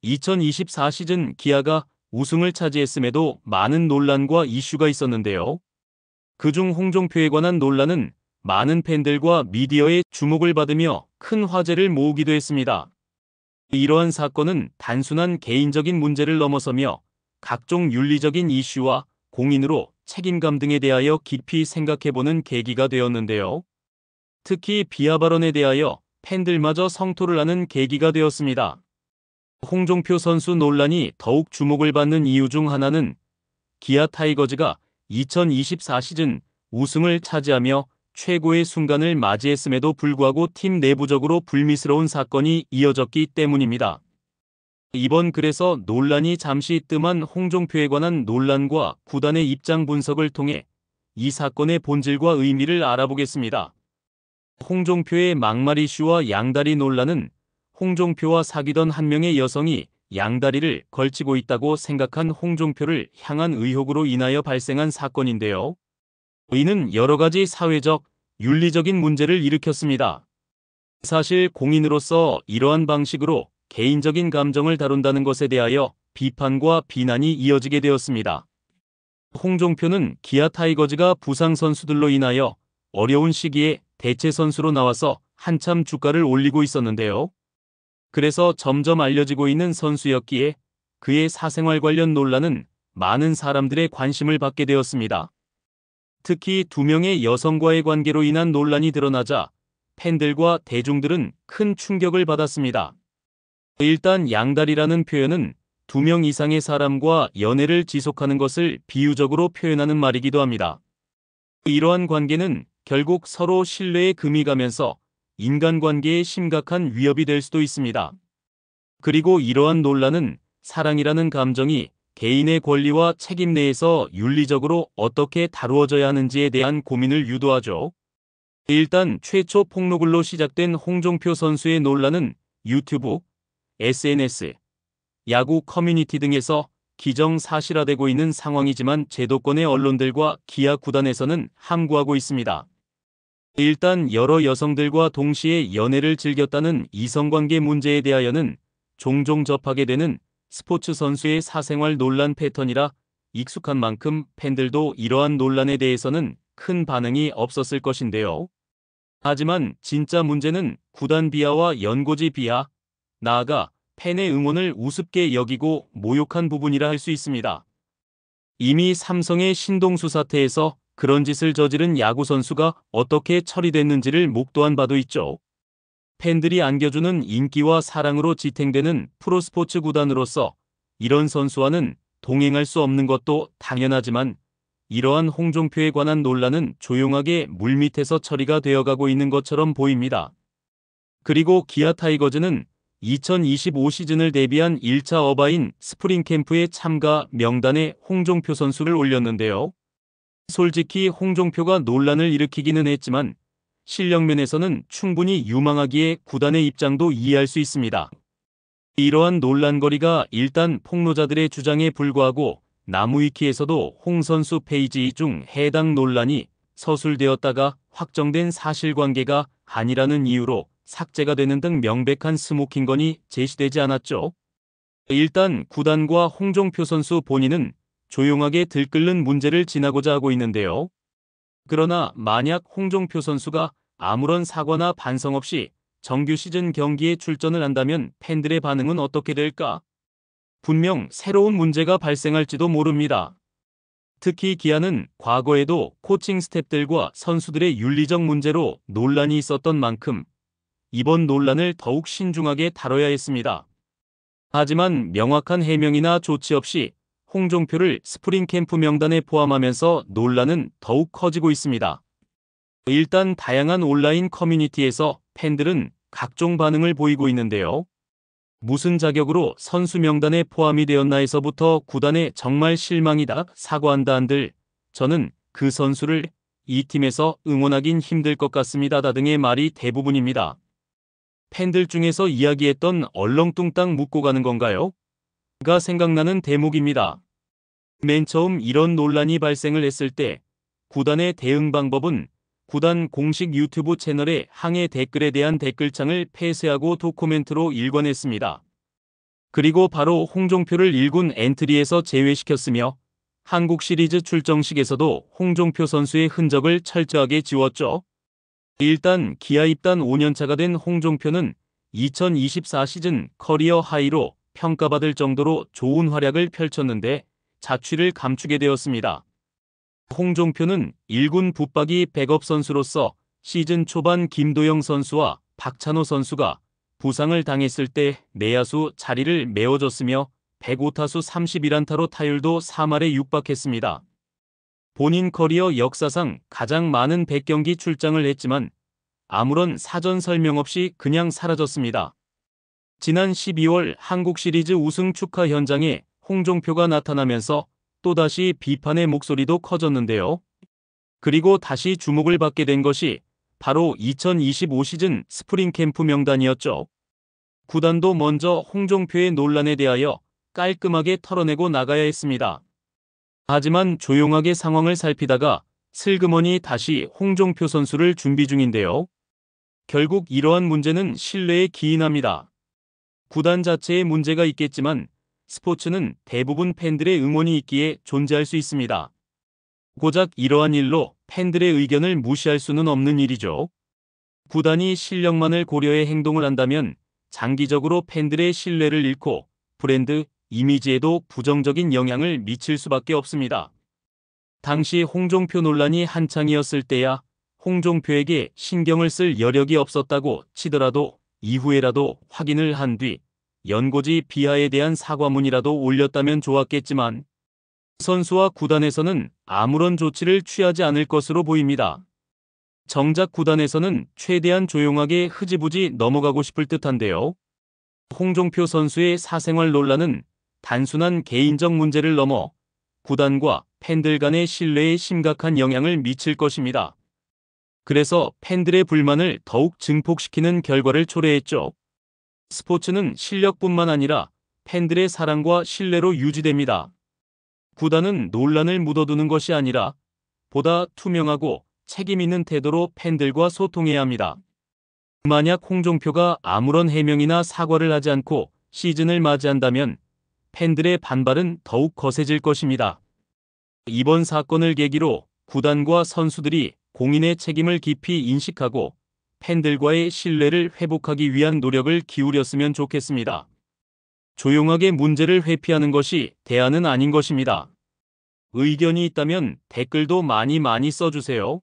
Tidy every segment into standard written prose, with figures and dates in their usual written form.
2024 시즌 기아가 우승을 차지했음에도 많은 논란과 이슈가 있었는데요. 그중 홍종표에 관한 논란은 많은 팬들과 미디어의 주목을 받으며 큰 화제를 모으기도 했습니다. 이러한 사건은 단순한 개인적인 문제를 넘어서며 각종 윤리적인 이슈와 공인으로 책임감 등에 대하여 깊이 생각해보는 계기가 되었는데요. 특히 비하 발언에 대하여 팬들마저 성토를 하는 계기가 되었습니다. 홍종표 선수 논란이 더욱 주목을 받는 이유 중 하나는 기아 타이거즈가 2024 시즌 우승을 차지하며 최고의 순간을 맞이했음에도 불구하고 팀 내부적으로 불미스러운 사건이 이어졌기 때문입니다. 이번 글에서 논란이 잠시 뜸한 홍종표에 관한 논란과 구단의 입장 분석을 통해 이 사건의 본질과 의미를 알아보겠습니다. 홍종표의 막말 이슈와 양다리 논란은 홍종표와 사귀던 한 명의 여성이 양다리를 걸치고 있다고 생각한 홍종표를 향한 의혹으로 인하여 발생한 사건인데요. 이는 여러 가지 사회적, 윤리적인 문제를 일으켰습니다. 사실 공인으로서 이러한 방식으로 개인적인 감정을 다룬다는 것에 대하여 비판과 비난이 이어지게 되었습니다. 홍종표는 기아 타이거즈가 부상 선수들로 인하여 어려운 시기에 대체 선수로 나와서 한참 주가를 올리고 있었는데요. 그래서 점점 알려지고 있는 선수였기에 그의 사생활 관련 논란은 많은 사람들의 관심을 받게 되었습니다. 특히 두 명의 여성과의 관계로 인한 논란이 드러나자 팬들과 대중들은 큰 충격을 받았습니다. 일단 양다리라는 표현은 두 명 이상의 사람과 연애를 지속하는 것을 비유적으로 표현하는 말이기도 합니다. 이러한 관계는 결국 서로 신뢰에 금이 가면서 인간관계에 심각한 위협이 될 수도 있습니다. 그리고 이러한 논란은 사랑이라는 감정이 개인의 권리와 책임 내에서 윤리적으로 어떻게 다루어져야 하는지에 대한 고민을 유도하죠. 일단 최초 폭로글로 시작된 홍종표 선수의 논란은 유튜브, SNS, 야구 커뮤니티 등에서 기정사실화되고 있는 상황이지만 제도권의 언론들과 기아 구단에서는 함구하고 있습니다. 일단 여러 여성들과 동시에 연애를 즐겼다는 이성관계 문제에 대하여는 종종 접하게 되는 스포츠 선수의 사생활 논란 패턴이라 익숙한 만큼 팬들도 이러한 논란에 대해서는 큰 반응이 없었을 것인데요. 하지만 진짜 문제는 구단 비하와 연고지 비하, 나아가 팬의 응원을 우습게 여기고 모욕한 부분이라 할 수 있습니다. 이미 삼성의 신동수 사태에서 그런 짓을 저지른 야구 선수가 어떻게 처리됐는지를 목도한 바도 있죠. 팬들이 안겨주는 인기와 사랑으로 지탱되는 프로스포츠 구단으로서 이런 선수와는 동행할 수 없는 것도 당연하지만 이러한 홍종표에 관한 논란은 조용하게 물밑에서 처리가 되어가고 있는 것처럼 보입니다. 그리고 기아 타이거즈는 2025 시즌을 대비한 1차 어바인 스프링 캠프에 참가 명단에 홍종표 선수를 올렸는데요. 솔직히 홍종표가 논란을 일으키기는 했지만 실력 면에서는 충분히 유망하기에 구단의 입장도 이해할 수 있습니다. 이러한 논란거리가 일단 폭로자들의 주장에 불과하고 나무위키에서도 홍 선수 페이지 중 해당 논란이 서술되었다가 확정된 사실관계가 아니라는 이유로 삭제가 되는 등 명백한 스모킹건이 제시되지 않았죠. 일단 구단과 홍종표 선수 본인은 조용하게 들끓는 문제를 지나고자 하고 있는데요. 그러나 만약 홍종표 선수가 아무런 사과나 반성 없이 정규 시즌 경기에 출전을 한다면 팬들의 반응은 어떻게 될까? 분명 새로운 문제가 발생할지도 모릅니다. 특히 기아는 과거에도 코칭 스태프들과 선수들의 윤리적 문제로 논란이 있었던 만큼 이번 논란을 더욱 신중하게 다뤄야 했습니다. 하지만 명확한 해명이나 조치 없이 홍종표를 스프링 캠프 명단에 포함하면서 논란은 더욱 커지고 있습니다. 일단 다양한 온라인 커뮤니티에서 팬들은 각종 반응을 보이고 있는데요. 무슨 자격으로 선수 명단에 포함이 되었나에서부터 구단에 정말 실망이다, 사과한다 한들 저는 그 선수를 이 팀에서 응원하긴 힘들 것 같습니다 등의 말이 대부분입니다. 팬들 중에서 이야기했던 얼렁뚱땅 묻고 가는 건가요? 가 생각나는 대목입니다. 맨 처음 이런 논란이 발생을 했을 때 구단의 대응 방법은 구단 공식 유튜브 채널의 항해 댓글에 대한 댓글창을 폐쇄하고 도코멘트로 일관했습니다. 그리고 바로 홍종표를 1군 엔트리에서 제외시켰으며 한국 시리즈 출정식에서도 홍종표 선수의 흔적을 철저하게 지웠죠. 일단 기아 입단 5년차가 된 홍종표는 2024 시즌 커리어 하이로 평가받을 정도로 좋은 활약을 펼쳤는데 자취를 감추게 되었습니다. 홍종표는 1군 붙박이 백업 선수로서 시즌 초반 김도영 선수와 박찬호 선수가 부상을 당했을 때 내야수 자리를 메워줬으며 105타수 31안타로 타율도 3할에 육박했습니다. 본인 커리어 역사상 가장 많은 100경기 출장을 했지만 아무런 사전 설명 없이 그냥 사라졌습니다. 지난 12월 한국 시리즈 우승 축하 현장에 홍종표가 나타나면서 또다시 비판의 목소리도 커졌는데요. 그리고 다시 주목을 받게 된 것이 바로 2025 시즌 스프링 캠프 명단이었죠. 구단도 먼저 홍종표의 논란에 대하여 깔끔하게 털어내고 나가야 했습니다. 하지만 조용하게 상황을 살피다가 슬그머니 다시 홍종표 선수를 준비 중인데요. 결국 이러한 문제는 신뢰에 기인합니다. 구단 자체에 문제가 있겠지만 스포츠는 대부분 팬들의 응원이 있기에 존재할 수 있습니다. 고작 이러한 일로 팬들의 의견을 무시할 수는 없는 일이죠. 구단이 실력만을 고려해 행동을 한다면 장기적으로 팬들의 신뢰를 잃고 브랜드, 이미지에도 부정적인 영향을 미칠 수밖에 없습니다. 당시 홍종표 논란이 한창이었을 때야 홍종표에게 신경을 쓸 여력이 없었다고 치더라도 이후에라도 확인을 한 뒤 연고지 비하에 대한 사과문이라도 올렸다면 좋았겠지만 선수와 구단에서는 아무런 조치를 취하지 않을 것으로 보입니다. 정작 구단에서는 최대한 조용하게 흐지부지 넘어가고 싶을 듯한데요. 홍종표 선수의 사생활 논란은 단순한 개인적 문제를 넘어 구단과 팬들 간의 신뢰에 심각한 영향을 미칠 것입니다. 그래서 팬들의 불만을 더욱 증폭시키는 결과를 초래했죠. 스포츠는 실력뿐만 아니라 팬들의 사랑과 신뢰로 유지됩니다. 구단은 논란을 묻어두는 것이 아니라 보다 투명하고 책임 있는 태도로 팬들과 소통해야 합니다. 만약 홍종표가 아무런 해명이나 사과를 하지 않고 시즌을 맞이한다면 팬들의 반발은 더욱 거세질 것입니다. 이번 사건을 계기로 구단과 선수들이 공인의 책임을 깊이 인식하고 팬들과의 신뢰를 회복하기 위한 노력을 기울였으면 좋겠습니다. 조용하게 문제를 회피하는 것이 대안은 아닌 것입니다. 의견이 있다면 댓글도 많이 써주세요.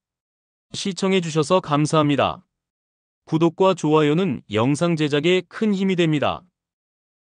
시청해주셔서 감사합니다. 구독과 좋아요는 영상 제작에 큰 힘이 됩니다.